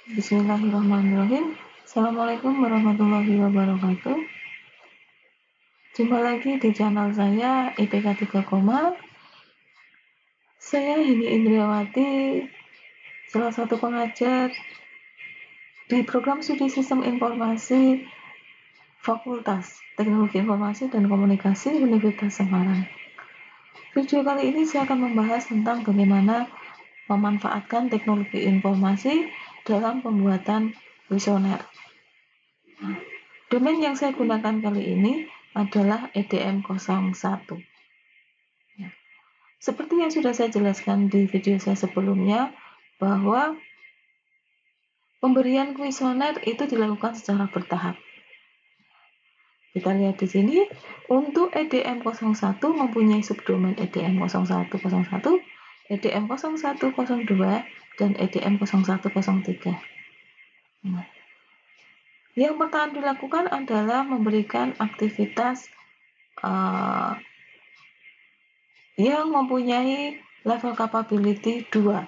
Bismillahirrahmanirrahim. Assalamualaikum warahmatullahi wabarakatuh. Jumpa lagi di channel saya IPK 3 Saya Hini Indriawati, salah satu pengajar di program studi Sistem Informasi Fakultas Teknologi Informasi dan Komunikasi Universitas Semarang. Video kali ini saya akan membahas tentang bagaimana memanfaatkan teknologi informasi dalam pembuatan kuesioner. Domain yang saya gunakan kali ini adalah EDM01. Seperti yang sudah saya jelaskan di video saya sebelumnya, bahwa pemberian kuesioner itu dilakukan secara bertahap. Kita lihat di sini, untuk EDM01 mempunyai subdomain EDM0101, EDM0102, dan EDM0103. Yang pertama dilakukan adalah memberikan aktivitas yang mempunyai level capability 2.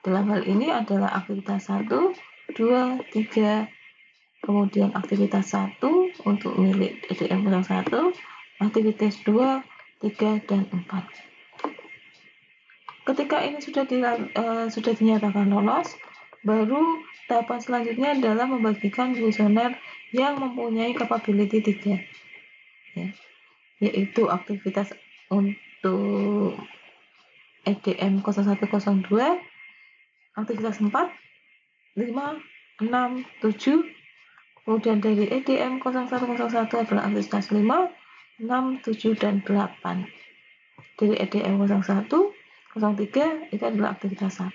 Dalam hal ini adalah aktivitas 1, 2, 3, kemudian aktivitas 1 untuk milik EDM01, aktivitas 2, 3, dan 4. Ketika ini sudah dinyatakan lolos, baru tahapan selanjutnya adalah membagikan kuesioner yang mempunyai capability 3, yaitu aktivitas untuk EDM0102, aktivitas 4, 5, 6, 7, kemudian dari EDM0101 adalah aktivitas 5, 6, 7, dan 8. Dari EDM0103 itu adalah aktivitas 1.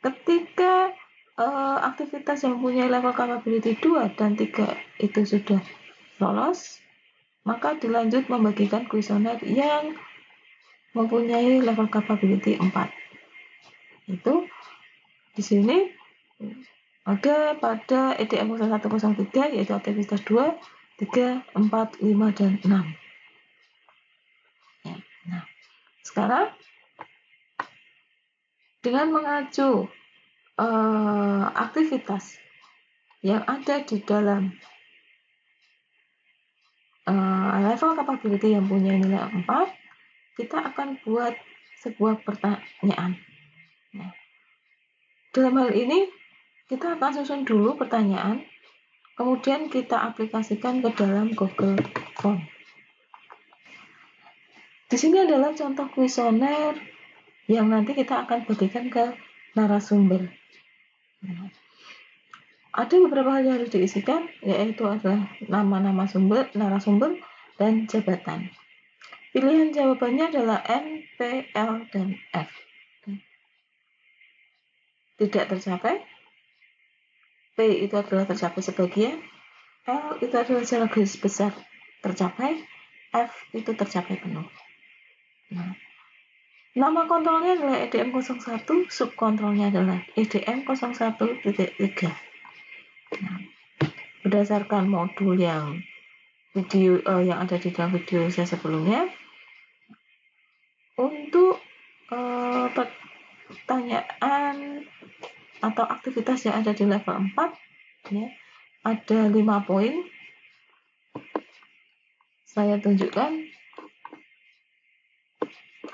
Ketika aktivitas yang mempunyai level capability 2 dan 3 itu sudah lolos, maka dilanjut membagikan kuesioner yang mempunyai level capability 4. Itu di sini ada pada EDM0103 yaitu aktivitas 2, 3, 4, 5, dan 6. Nah, sekarang dengan mengacu aktivitas yang ada di dalam level capability yang punya nilai 4, kita akan buat sebuah pertanyaan. Nah, dalam hal ini kita akan susun dulu pertanyaan, kemudian kita aplikasikan ke dalam Google Form. Di sini adalah contoh kuesioner yang nanti kita akan bagikan ke narasumber. Ada beberapa hal yang harus diisikan, yaitu adalah nama-nama narasumber, dan jabatan. Pilihan jawabannya adalah N, P, L, dan F. Tidak tercapai. P itu adalah tercapai sebagian. L itu adalah secara garis besar tercapai. F itu tercapai penuh. Nah, nama kontrolnya adalah EDM01, subkontrolnya adalah EDM01.3. Nah, berdasarkan modul yang ada di dalam video saya sebelumnya, untuk pertanyaan atau aktivitas yang ada di level 4, ada 5 poin. Saya tunjukkan.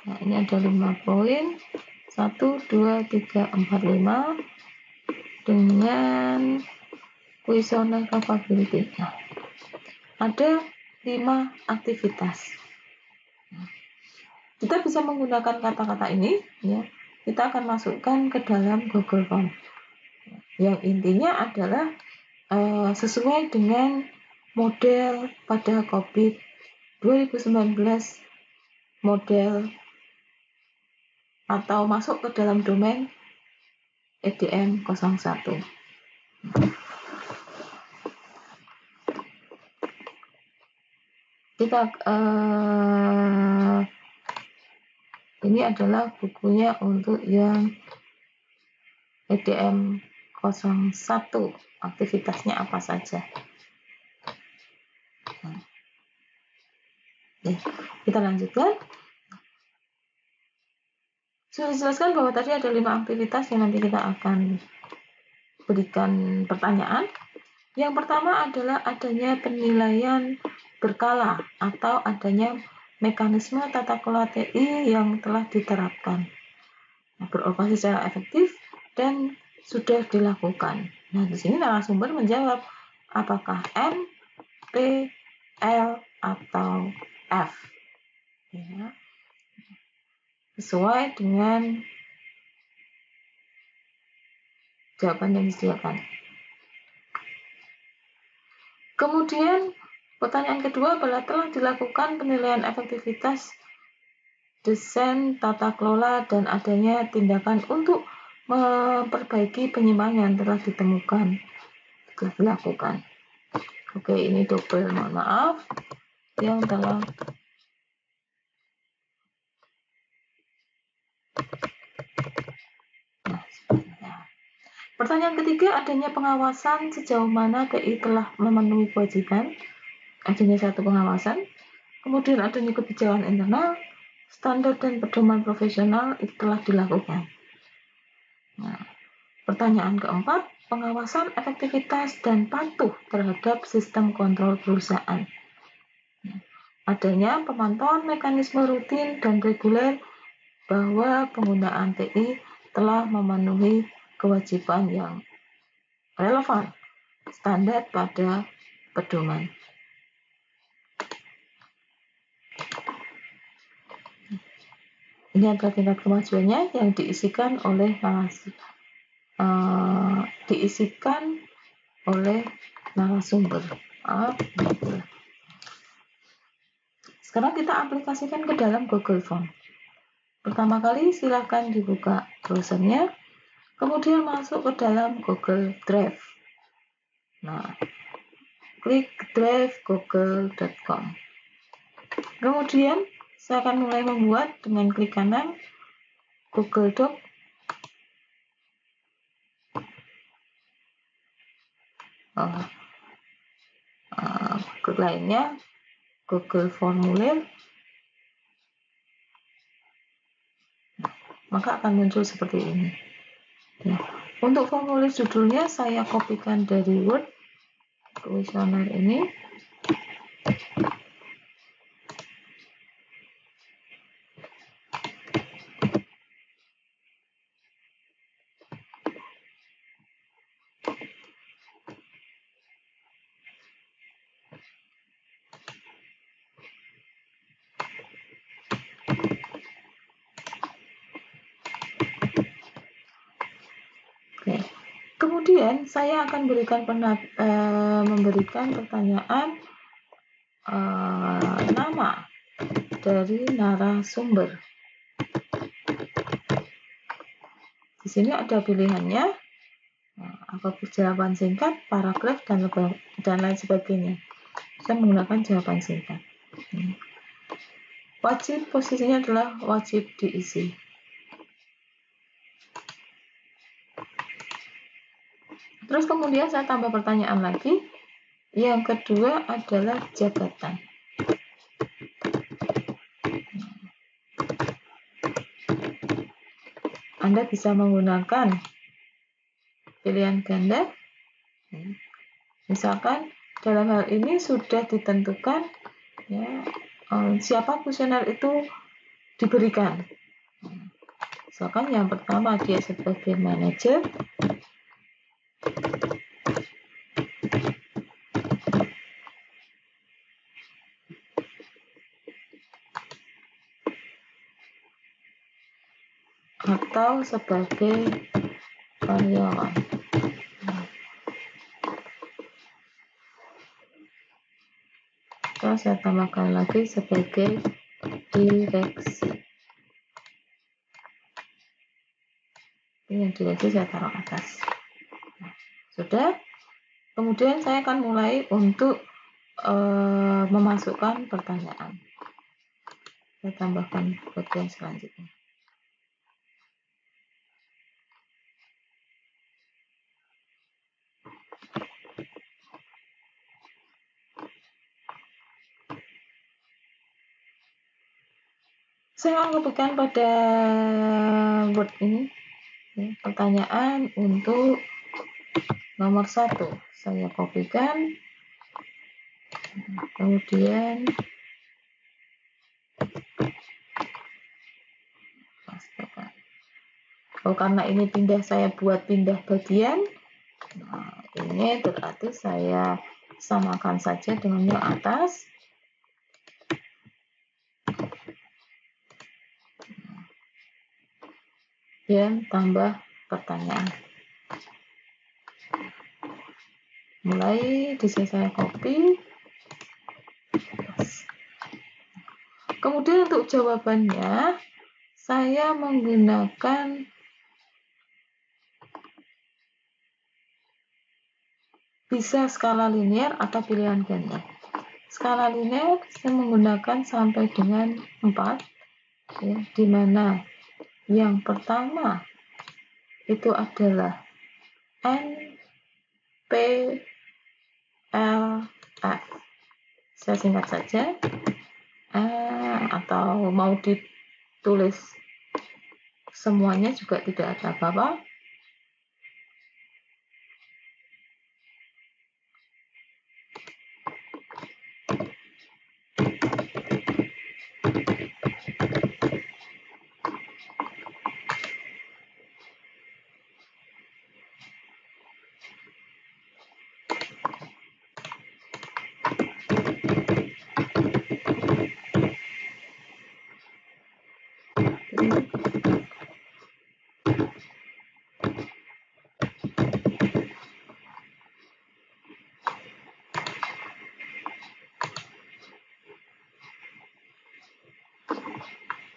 Nah, ini ada 5 poin. 1, 2, 3, 4, 5 dengan kuesioner capability. Nah, ada 5 aktivitas. Kita bisa menggunakan kata-kata ini, kita akan masukkan ke dalam Google Form. Yang intinya adalah sesuai dengan model pada COVID 2019 model atau masuk ke dalam domain EDM01. Kita ini adalah bukunya untuk yang EDM01, aktivitasnya apa saja. Kita lanjutkan. Sudah dijelaskan bahwa tadi ada 5 aktivitas yang nanti kita akan berikan pertanyaan. Yang pertama adalah adanya penilaian berkala atau adanya mekanisme tata kelola TI yang telah diterapkan, beroperasi secara efektif dan sudah dilakukan. Nah, di sini narasumber menjawab apakah M, P, L, atau F. Ya. Sesuai dengan jawaban yang disediakan. Kemudian pertanyaan kedua adalah telah dilakukan penilaian efektivitas desain tata kelola dan adanya tindakan untuk memperbaiki penyimpangan yang telah ditemukan, telah dilakukan. Oke, ini double, mohon maaf, yang telah Pertanyaan ketiga, adanya pengawasan sejauh mana TI telah memenuhi kewajiban. Adanya satu pengawasan. Kemudian adanya kebijakan internal, standar dan pedoman profesional itu telah dilakukan. Nah, pertanyaan keempat, pengawasan efektivitas dan patuh terhadap sistem kontrol perusahaan. Adanya pemantauan mekanisme rutin dan reguler bahwa penggunaan TI telah memenuhi kewajiban yang relevan, standar pada pedoman. Ini adalah tingkat kemajuannya yang diisikan oleh narasumber. Sekarang kita aplikasikan ke dalam Google Form. Pertama kali silakan dibuka browsernya, kemudian masuk ke dalam Google Drive. Nah, klik drive google.com. Kemudian saya akan mulai membuat dengan klik kanan Google Doc. Klik lainnya Google Formulir. Maka akan muncul seperti ini. Ya. Untuk formulir judulnya saya kopikan dari Word, kuesioner ini. Oke. Kemudian saya akan memberikan pertanyaan nama dari narasumber. Di sini ada pilihannya, apabila jawaban singkat, paragraf, dan lain sebagainya. Saya menggunakan jawaban singkat. Wajib, posisinya adalah wajib diisi. Terus kemudian saya tambah pertanyaan lagi. Yang kedua adalah jabatan. Anda bisa menggunakan pilihan ganda. Misalkan dalam hal ini sudah ditentukan ya, siapa kuesioner itu diberikan. Misalkan yang pertama dia sebagai manajer. Atau sebagai karyawan. Atau saya tambahkan lagi sebagai direksi. Ini yang direksi saya taruh atas. Sudah. Kemudian saya akan mulai untuk memasukkan pertanyaan. Saya tambahkan bagian selanjutnya. Saya kopikan pada Word ini pertanyaan untuk nomor 1. Saya kopikan, kemudian pastekan. Karena ini saya buat pindah bagian, nah ini berarti saya samakan saja dengan yang atas. Dan tambah pertanyaan. Mulai bisa saya copy. Kemudian untuk jawabannya, saya menggunakan bisa skala linear atau pilihan ganda. Skala linear saya menggunakan sampai dengan 4, ya, di mana yang pertama itu adalah N, P, L, F. Saya singkat saja, atau mau ditulis semuanya juga tidak ada apa-apa.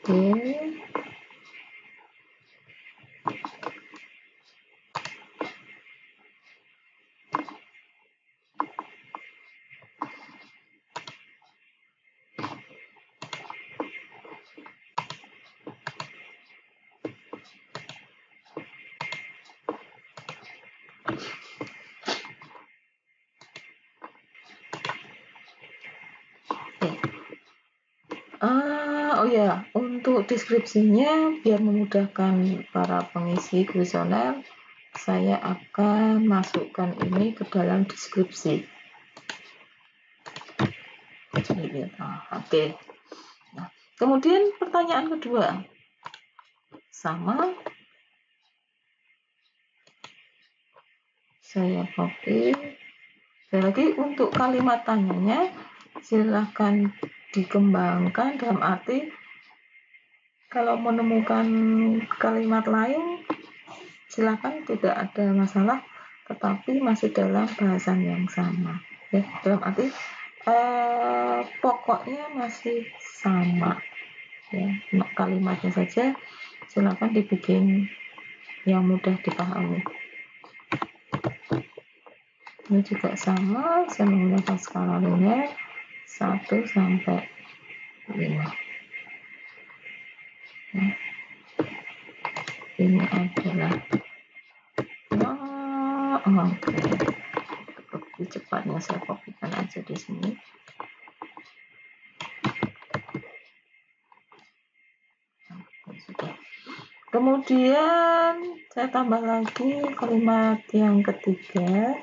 Oke. Oh ya, untuk deskripsinya biar memudahkan para pengisi kuesioner, saya akan masukkan ini ke dalam deskripsi. Oke. Nah, kemudian pertanyaan kedua, sama, saya copy. Sekali lagi untuk kalimat tanyanya silahkan dikembangkan, dalam arti kalau menemukan kalimat lain silakan, tidak ada masalah, tetapi masih dalam bahasan yang sama, ya, dalam arti pokoknya masih sama, ya, kalimatnya saja silakan dibikin yang mudah dipahami. Ini juga sama, saya menggunakan skala linear 1 sampai 5. Nah, ini adalah oke. Lebih cepatnya saya kopikan aja di sini. Sudah. Kemudian saya tambah lagi kalimat yang ketiga.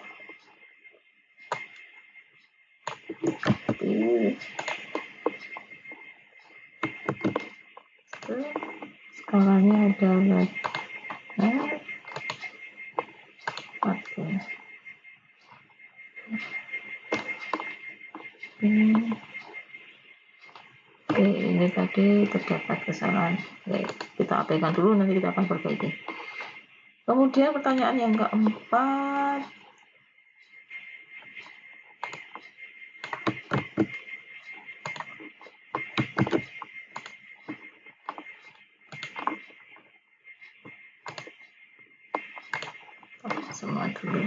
Skalanya adalah ini tadi terdapat kesalahan. Kita abaikan dulu, nanti kita akan perbaiki. Kemudian pertanyaan yang keempat, semua dulu.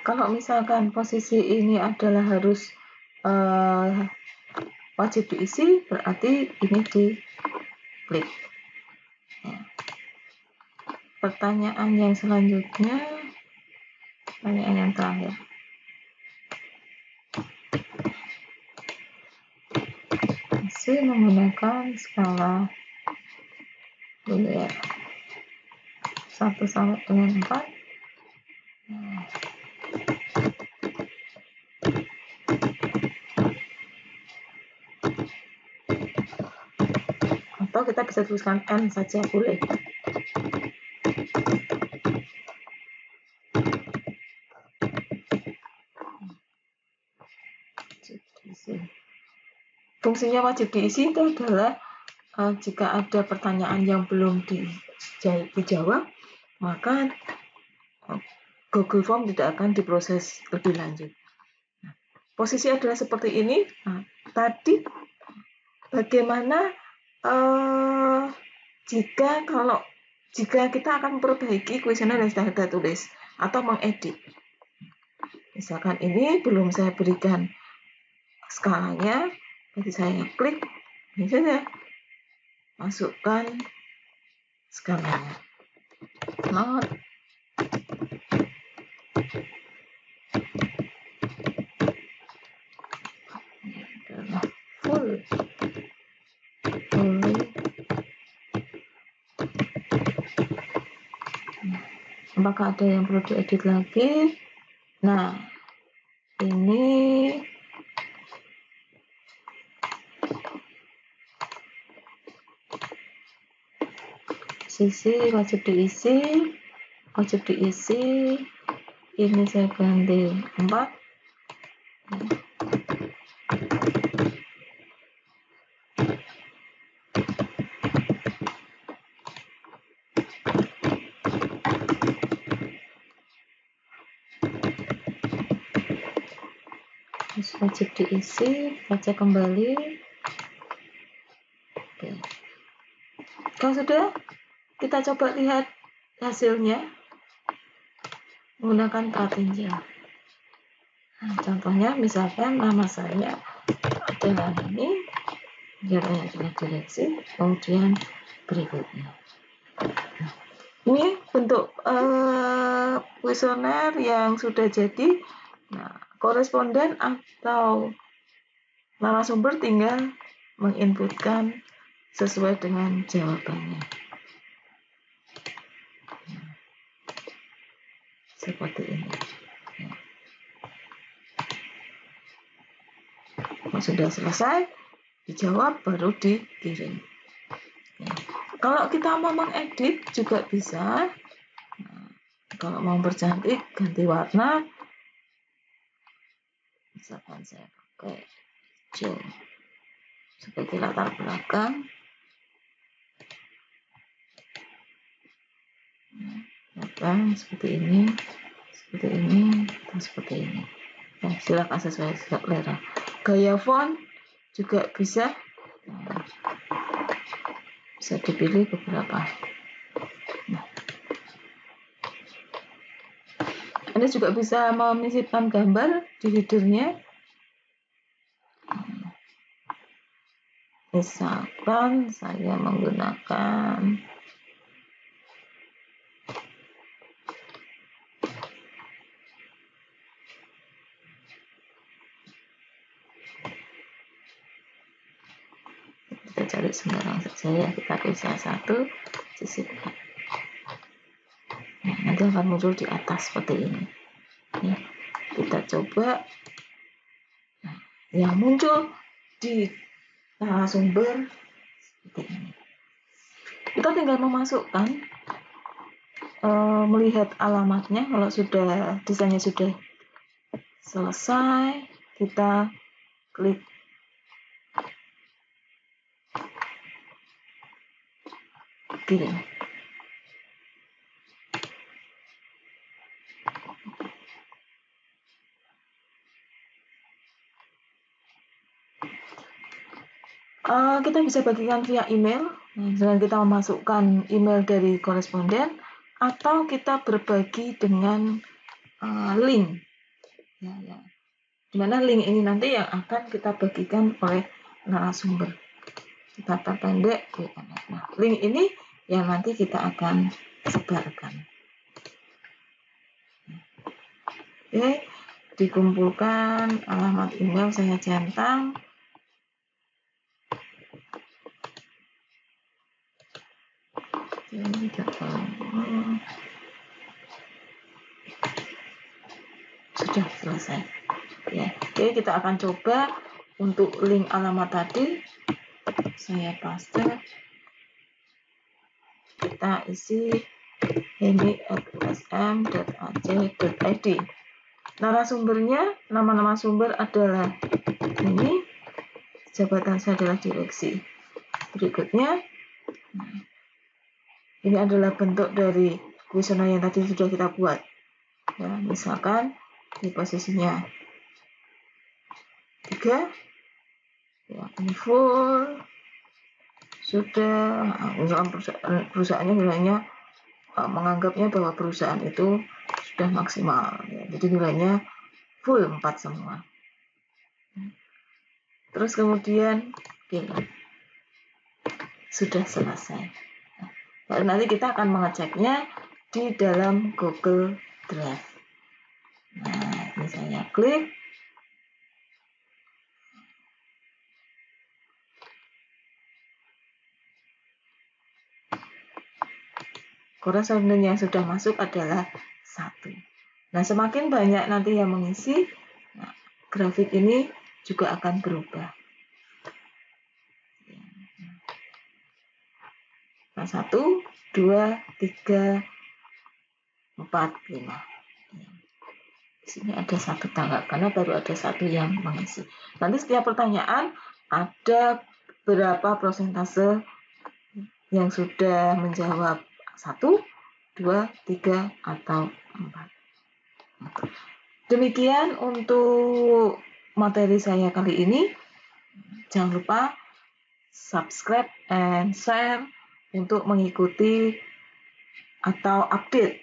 Kalau misalkan posisi ini adalah harus wajib diisi, berarti ini diklik. Ya. Pertanyaan yang selanjutnya, pertanyaan yang terakhir. Masih menggunakan skala Boolean 1 sampai dengan 4. Atau kita bisa tuliskan N saja boleh. Fungsinya wajib diisi itu adalah jika ada pertanyaan yang belum dijawab, maka Google Form tidak akan diproses lebih lanjut. Nah, posisi adalah seperti ini. Nah, tadi bagaimana jika kita akan memperbaiki kuesioner yang sudah kita tulis atau mengedit. Misalkan ini belum saya berikan skalanya, jadi saya klik, ini saja masukkan skalanya. Not full. Apakah ada yang perlu diedit lagi? Nah, ini sisi wajib diisi, ini saya ganti 4. Wajib diisi, baca kembali. Oke. Kalau sudah, kita coba lihat hasilnya menggunakan Kartinja. Nah, contohnya misalkan nama saya adalah ini, jawabannya adalah direksi, kemudian berikutnya. Nah, ini bentuk kuesioner yang sudah jadi. Nah, koresponden atau narasumber tinggal menginputkan sesuai dengan jawabannya. Seperti ini. Kalau sudah selesai, dijawab baru dikirim. Kalau kita mau mengedit juga bisa. Nah, kalau mau bercantik, ganti warna. Misalkan saya pakai hijau sebagai latar belakang. Seperti ini, dan seperti ini. Nah, silakan sesuai selera. Gaya font juga bisa dipilih beberapa. Nah, Anda juga bisa menyisipkan gambar di headernya. Misalkan saya menggunakan kita cari sembarang saja ya, kita bisa satu sisipkan. Nah, nanti akan muncul di atas seperti ini. Ya, kita coba. Nah, yang muncul di narasumber seperti ini. Kita tinggal memasukkan, melihat alamatnya. Kalau sudah desainnya sudah selesai, kita klik kirim. Kita bisa bagikan via email. Misalnya kita memasukkan email dari koresponden, atau kita berbagi dengan link ya. Dimana link ini nanti yang akan kita bagikan oleh narasumber. Kita perpendek WNF. Nah, link ini yang nanti kita akan sebarkan. Oke, dikumpulkan alamat email saya centang. Sudah selesai. Ya, oke, kita akan coba untuk link alamat tadi. Saya paste. Kita isi hendy@usm.ac.id. Narasumbernya, nama-nama sumber adalah ini. Jabatan saya adalah direksi. Berikutnya, ini adalah bentuk dari kuesioner yang tadi sudah kita buat. Ya, misalkan di posisinya 3, ya, ini full, sudah. Misalkan perusahaannya nilainya menganggapnya bahwa perusahaan itu sudah maksimal, ya, jadi nilainya full 4 semua. Terus kemudian sudah selesai. Lalu nanti kita akan mengeceknya di dalam Google Drive. Nah, ini saya klik. Koresponden yang sudah masuk adalah 1. Nah, semakin banyak nanti yang mengisi, nah, grafik ini juga akan berubah. Nah, 1, 2, 3, 4, 5. Di sini ada 1 tanggal karena baru ada 1 yang mengisi. Nanti setiap pertanyaan ada berapa persentase yang sudah menjawab 1, 2, 3, atau 4. Demikian untuk materi saya kali ini. Jangan lupa subscribe and share untuk mengikuti atau update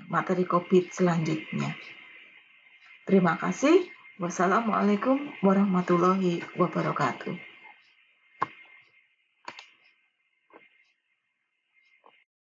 materi COVID selanjutnya. Terima kasih. Wassalamualaikum warahmatullahi wabarakatuh.